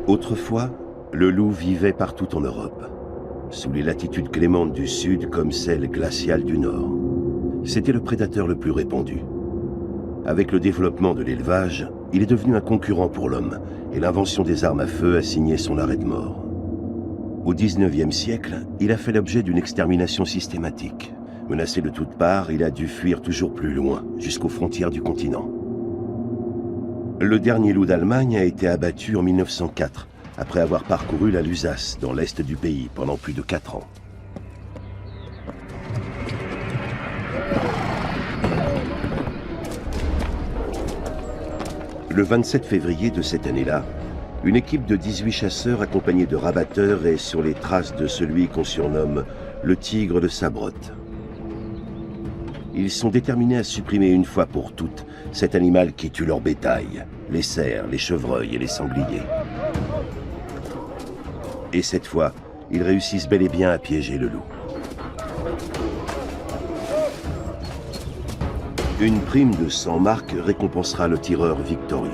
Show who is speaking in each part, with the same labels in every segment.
Speaker 1: Autrefois, le loup vivait partout en Europe, sous les latitudes clémentes du sud comme celles glaciales du nord. C'était le prédateur le plus répandu. Avec le développement de l'élevage, il est devenu un concurrent pour l'homme et l'invention des armes à feu a signé son arrêt de mort. Au XIXe siècle, il a fait l'objet d'une extermination systématique. Menacé de toutes parts, il a dû fuir toujours plus loin, jusqu'aux frontières du continent. Le dernier loup d'Allemagne a été abattu en 1904, après avoir parcouru la Lusace, dans l'est du pays, pendant plus de 4 ans. Le 27 février de cette année-là, une équipe de 18 chasseurs accompagnés de rabatteurs est sur les traces de celui qu'on surnomme le tigre de Sabroth. Ils sont déterminés à supprimer une fois pour toutes cet animal qui tue leur bétail, les cerfs, les chevreuils et les sangliers. Et cette fois, ils réussissent bel et bien à piéger le loup. Une prime de 100 marks récompensera le tireur victorieux.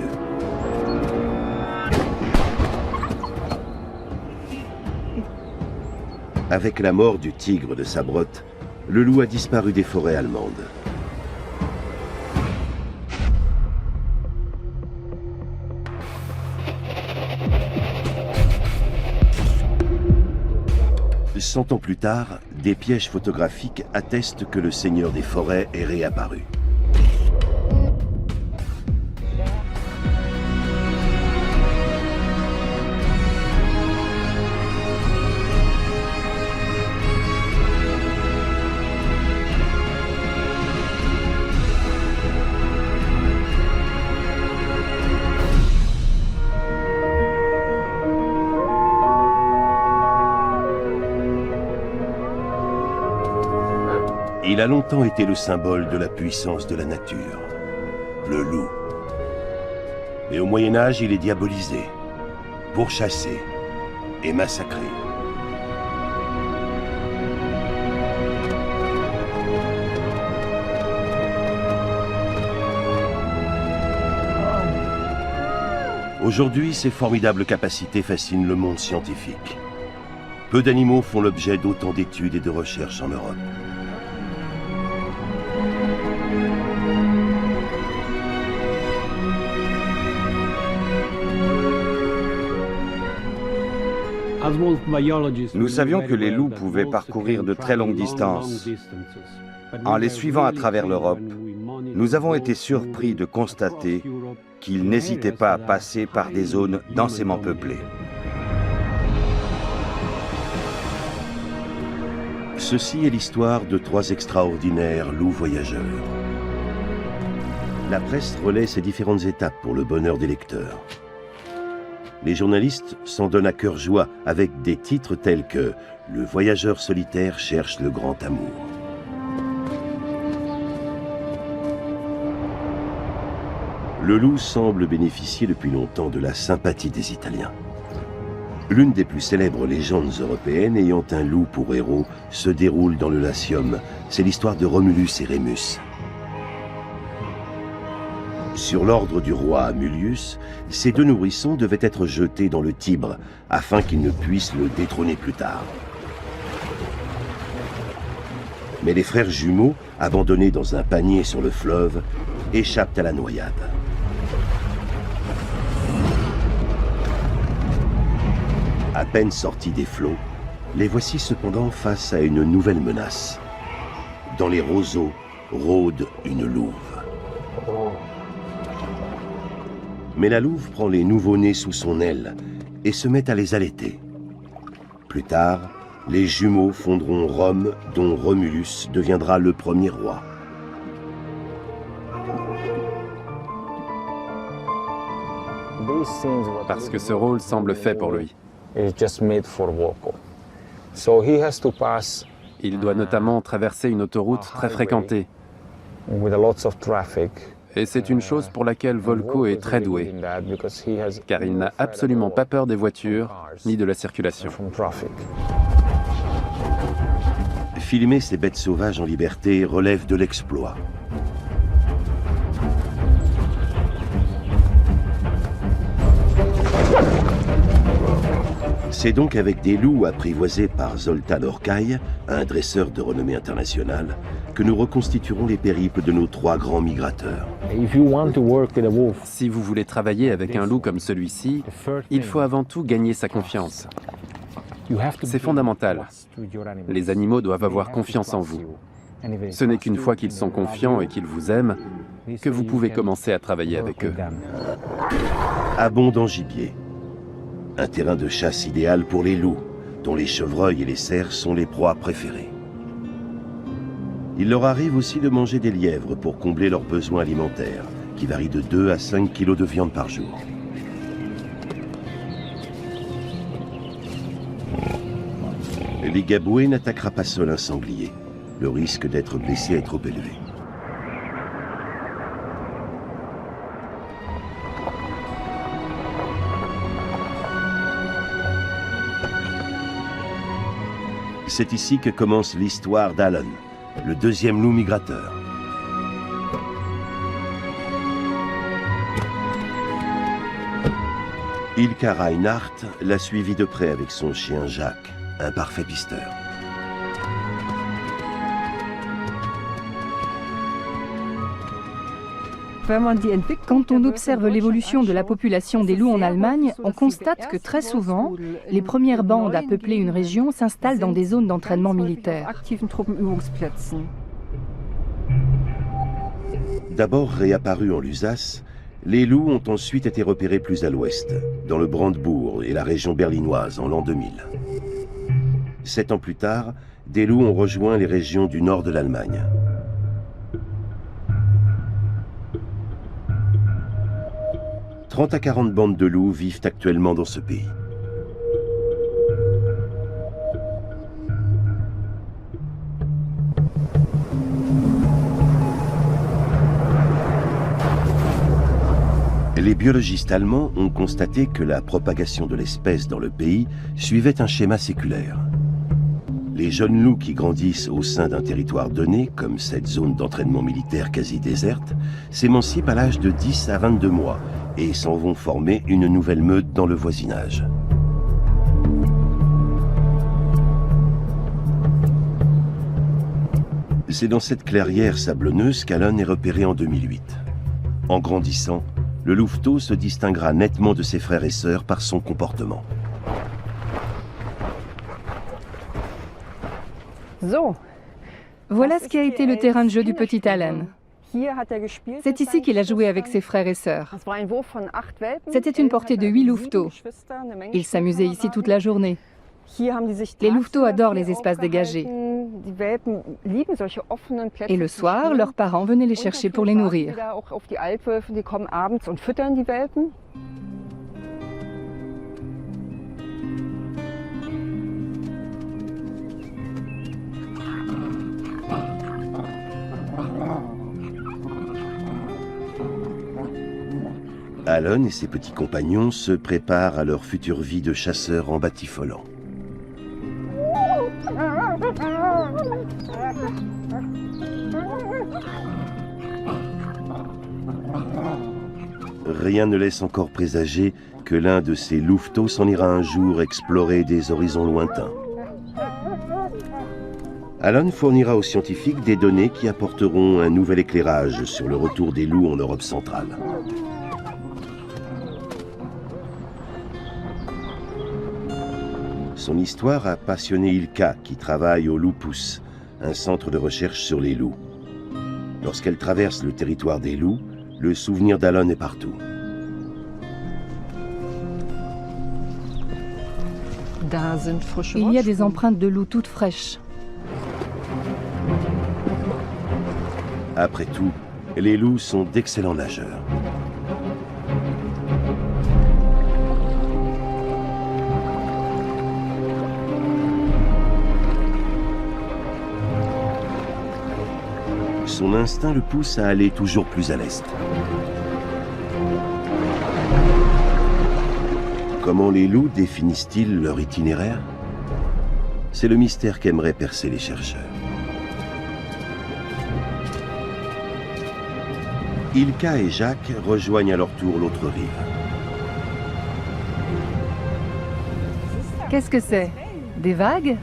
Speaker 1: Avec la mort du tigre de Sabroth, le loup a disparu des forêts allemandes. Cent ans plus tard, des pièges photographiques attestent que le seigneur des forêts est réapparu. Il a longtemps été le symbole de la puissance de la nature, le loup. Mais au Moyen-Âge, il est diabolisé, pourchassé et massacré. Aujourd'hui, ses formidables capacités fascinent le monde scientifique. Peu d'animaux font l'objet d'autant d'études et de recherches en Europe.
Speaker 2: Nous savions que les loups pouvaient parcourir de très longues distances. En les suivant à travers l'Europe, nous avons été surpris de constater qu'ils n'hésitaient pas à passer par des zones densément peuplées.
Speaker 1: Ceci est l'histoire de 3 extraordinaires loups voyageurs. La presse relaie ces différentes étapes pour le bonheur des lecteurs. Les journalistes s'en donnent à cœur joie avec des titres tels que « Le voyageur solitaire cherche le grand amour ». Le loup semble bénéficier depuis longtemps de la sympathie des Italiens. L'une des plus célèbres légendes européennes ayant un loup pour héros se déroule dans le Latium. C'est l'histoire de Romulus et Rémus. Sur l'ordre du roi Mullius, ces 2 nourrissons devaient être jetés dans le Tibre afin qu'ils ne puissent le détrôner plus tard. Mais les frères jumeaux, abandonnés dans un panier sur le fleuve, échappent à la noyade. À peine sortis des flots, les voici cependant face à une nouvelle menace. Dans les roseaux rôde une louve. Mais la louve prend les nouveau-nés sous son aile et se met à les allaiter. Plus tard, les jumeaux fonderont Rome, dont Romulus deviendra le premier roi.
Speaker 3: Parce que ce rôle semble fait pour lui. Il doit notamment traverser une autoroute très fréquentée. Et c'est une chose pour laquelle Volko est très doué, car il n'a absolument pas peur des voitures ni de la circulation.
Speaker 1: Filmer ces bêtes sauvages en liberté relève de l'exploit. C'est donc avec des loups apprivoisés par Zoltán Orkai, un dresseur de renommée internationale, que nous reconstituerons les périples de nos 3 grands migrateurs.
Speaker 3: Si vous voulez travailler avec un loup comme celui-ci, il faut avant tout gagner sa confiance. C'est fondamental. Les animaux doivent avoir confiance en vous. Ce n'est qu'une fois qu'ils sont confiants et qu'ils vous aiment que vous pouvez commencer à travailler avec eux.
Speaker 1: Abondant gibier. Un terrain de chasse idéal pour les loups, dont les chevreuils et les cerfs sont les proies préférées. Il leur arrive aussi de manger des lièvres pour combler leurs besoins alimentaires, qui varient de 2 à 5 kilos de viande par jour. L'Igaboué n'attaquera pas seul un sanglier. Le risque d'être blessé est trop élevé. C'est ici que commence l'histoire d'Alon, le 2e loup migrateur. Ilka Reinhardt l'a suivi de près avec son chien Jacques, un parfait pisteur.
Speaker 4: Quand on observe l'évolution de la population des loups en Allemagne, on constate que très souvent, les premières bandes à peupler une région s'installent dans des zones d'entraînement militaire.
Speaker 1: D'abord réapparus en Lusace, les loups ont ensuite été repérés plus à l'ouest, dans le Brandebourg et la région berlinoise en l'an 2000. 7 ans plus tard, des loups ont rejoint les régions du nord de l'Allemagne. « 30 à 40 bandes de loups vivent actuellement dans ce pays. Les biologistes allemands ont constaté que la propagation de l'espèce dans le pays suivait un schéma séculaire. Les jeunes loups qui grandissent au sein d'un territoire donné, comme cette zone d'entraînement militaire quasi déserte, s'émancipent à l'âge de 10 à 22 mois et s'en vont former une nouvelle meute dans le voisinage. C'est dans cette clairière sablonneuse qu'Alon est repéré en 2008. En grandissant, le louveteau se distinguera nettement de ses frères et sœurs par son comportement.
Speaker 4: Voilà ce qui a été le terrain de jeu du petit Alon. C'est ici qu'il a joué avec ses frères et sœurs. C'était une portée de 8 louveteaux. Ils s'amusaient ici toute la journée. Les louveteaux adorent les espaces dégagés. Et le soir, leurs parents venaient les chercher pour les nourrir.
Speaker 1: Alon et ses petits compagnons se préparent à leur future vie de chasseurs en batifolant. Rien ne laisse encore présager que l'un de ces louveteaux s'en ira un jour explorer des horizons lointains. Alon fournira aux scientifiques des données qui apporteront un nouvel éclairage sur le retour des loups en Europe centrale. Son histoire a passionné Ilka, qui travaille au Lupus, un centre de recherche sur les loups. Lorsqu'elle traverse le territoire des loups, le souvenir d'Alon est partout.
Speaker 4: Il y a des empreintes de loups toutes fraîches.
Speaker 1: Après tout, les loups sont d'excellents nageurs. Son instinct le pousse à aller toujours plus à l'est. Comment les loups définissent-ils leur itinéraire? C'est le mystère qu'aimeraient percer les chercheurs. Ilka et Jacques rejoignent à leur tour l'autre rive.
Speaker 4: Qu'est-ce que c'est? Des vagues?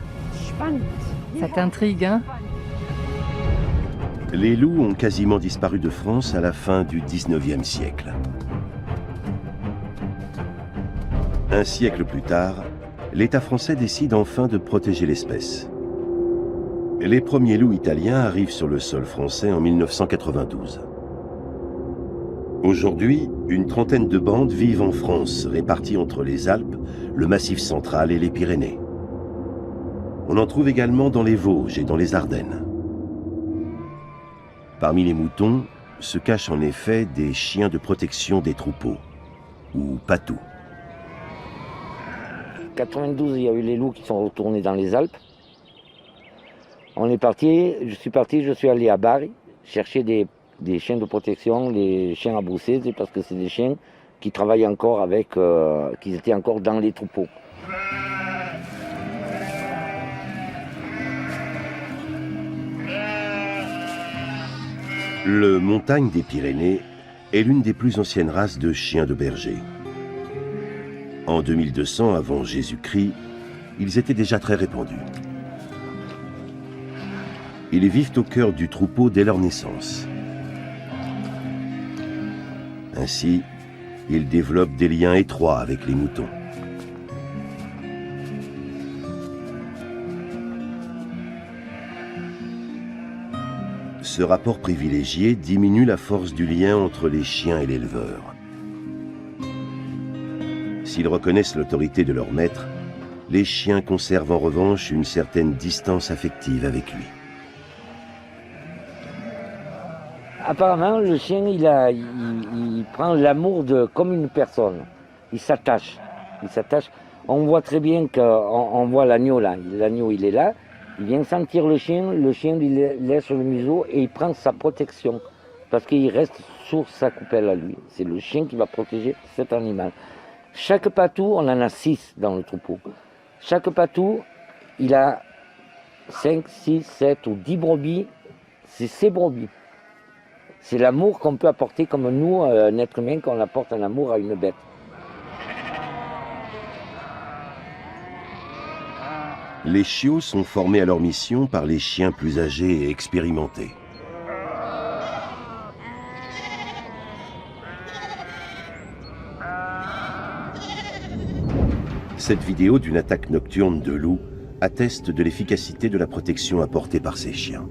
Speaker 4: Ça t'intrigue, hein?
Speaker 1: Les loups ont quasiment disparu de France à la fin du 19e siècle. Un siècle plus tard, l'État français décide enfin de protéger l'espèce. Les premiers loups italiens arrivent sur le sol français en 1992. Aujourd'hui, une trentaine de bandes vivent en France, réparties entre les Alpes, le Massif central et les Pyrénées. On en trouve également dans les Vosges et dans les Ardennes. Parmi les moutons se cachent en effet des chiens de protection des troupeaux, ou patous.
Speaker 5: En 92, il y a eu les loups qui sont retournés dans les Alpes. Je suis allé à Bari chercher des chiens de protection, les chiens à brousser, parce que c'est des chiens qui travaillent encore qui étaient encore dans les troupeaux.
Speaker 1: Le Montagne des Pyrénées est l'une des plus anciennes races de chiens de berger. En 2200 avant Jésus-Christ, ils étaient déjà très répandus. Ils vivent au cœur du troupeau dès leur naissance. Ainsi, ils développent des liens étroits avec les moutons. Ce rapport privilégié diminue la force du lien entre les chiens et l'éleveur. S'ils reconnaissent l'autorité de leur maître, les chiens conservent en revanche une certaine distance affective avec lui.
Speaker 5: Apparemment, le chien, il prend l'amour comme une personne. Il s'attache. On voit très bien qu'on voit l'agneau là. L'agneau, il est là. Il vient sentir le chien lui laisse le museau et il prend sa protection. Parce qu'il reste sur sa coupelle à lui. C'est le chien qui va protéger cet animal. Chaque patou, on en a 6 dans le troupeau. Chaque patou, il a 5, 6, 7 ou 10 brebis. C'est ses brebis. C'est l'amour qu'on peut apporter comme nous, un être humain, qu'on apporte un amour à une bête.
Speaker 1: Les chiots sont formés à leur mission par les chiens plus âgés et expérimentés. Cette vidéo d'une attaque nocturne de loups atteste de l'efficacité de la protection apportée par ces chiens.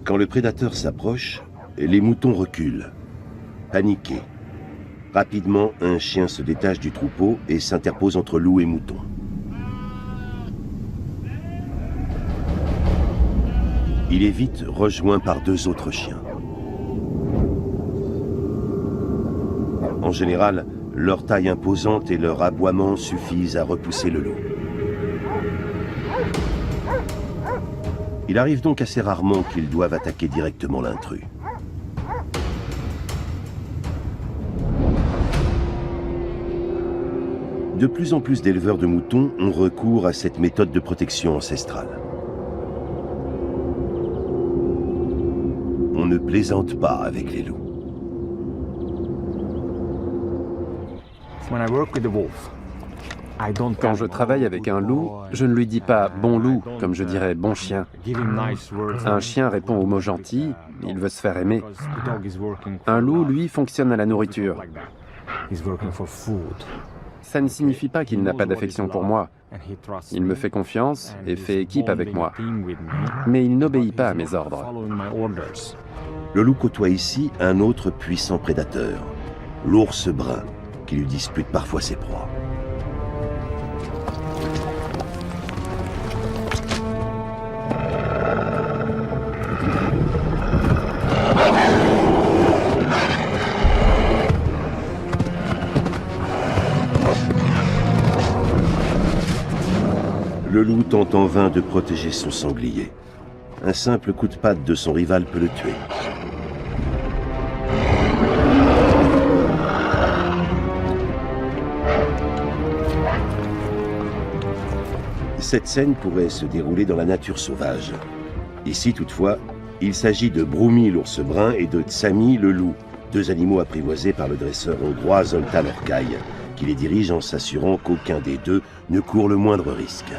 Speaker 1: Quand le prédateur s'approche, les moutons reculent, paniqués. Rapidement, un chien se détache du troupeau et s'interpose entre loup et mouton. Il est vite rejoint par 2 autres chiens. En général, leur taille imposante et leur aboiement suffisent à repousser le loup. Il arrive donc assez rarement qu'ils doivent attaquer directement l'intrus. De plus en plus d'éleveurs de moutons ont recours à cette méthode de protection ancestrale. On ne plaisante pas avec les loups.
Speaker 3: Quand je travaille avec un loup, je ne lui dis pas « bon loup » comme je dirais « bon chien ». Un chien répond aux mots gentils, il veut se faire aimer. Un loup, lui, fonctionne à la nourriture. Ça ne signifie pas qu'il n'a pas d'affection pour moi. Il me fait confiance et fait équipe avec moi. Mais il n'obéit pas à mes ordres.
Speaker 1: Le loup côtoie ici un autre puissant prédateur, l'ours brun, qui lui dispute parfois ses proies. Le loup tente en vain de protéger son sanglier. Un simple coup de patte de son rival peut le tuer. Cette scène pourrait se dérouler dans la nature sauvage. Ici, toutefois, il s'agit de Broumi, l'ours brun, et de Tsami, le loup, 2 animaux apprivoisés par le dresseur hongrois Zoltán Orkai, qui les dirige en s'assurant qu'aucun des deux ne court le moindre risque.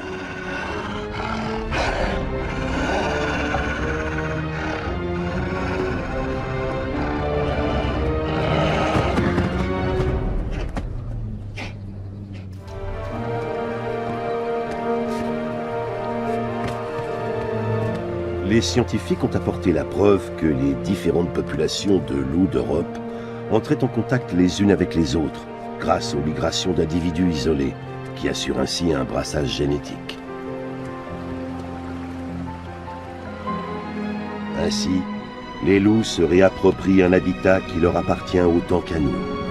Speaker 1: Les scientifiques ont apporté la preuve que les différentes populations de loups d'Europe entraient en contact les unes avec les autres grâce aux migrations d'individus isolés qui assurent ainsi un brassage génétique. Ainsi, les loups se réapproprient un habitat qui leur appartient autant qu'à nous.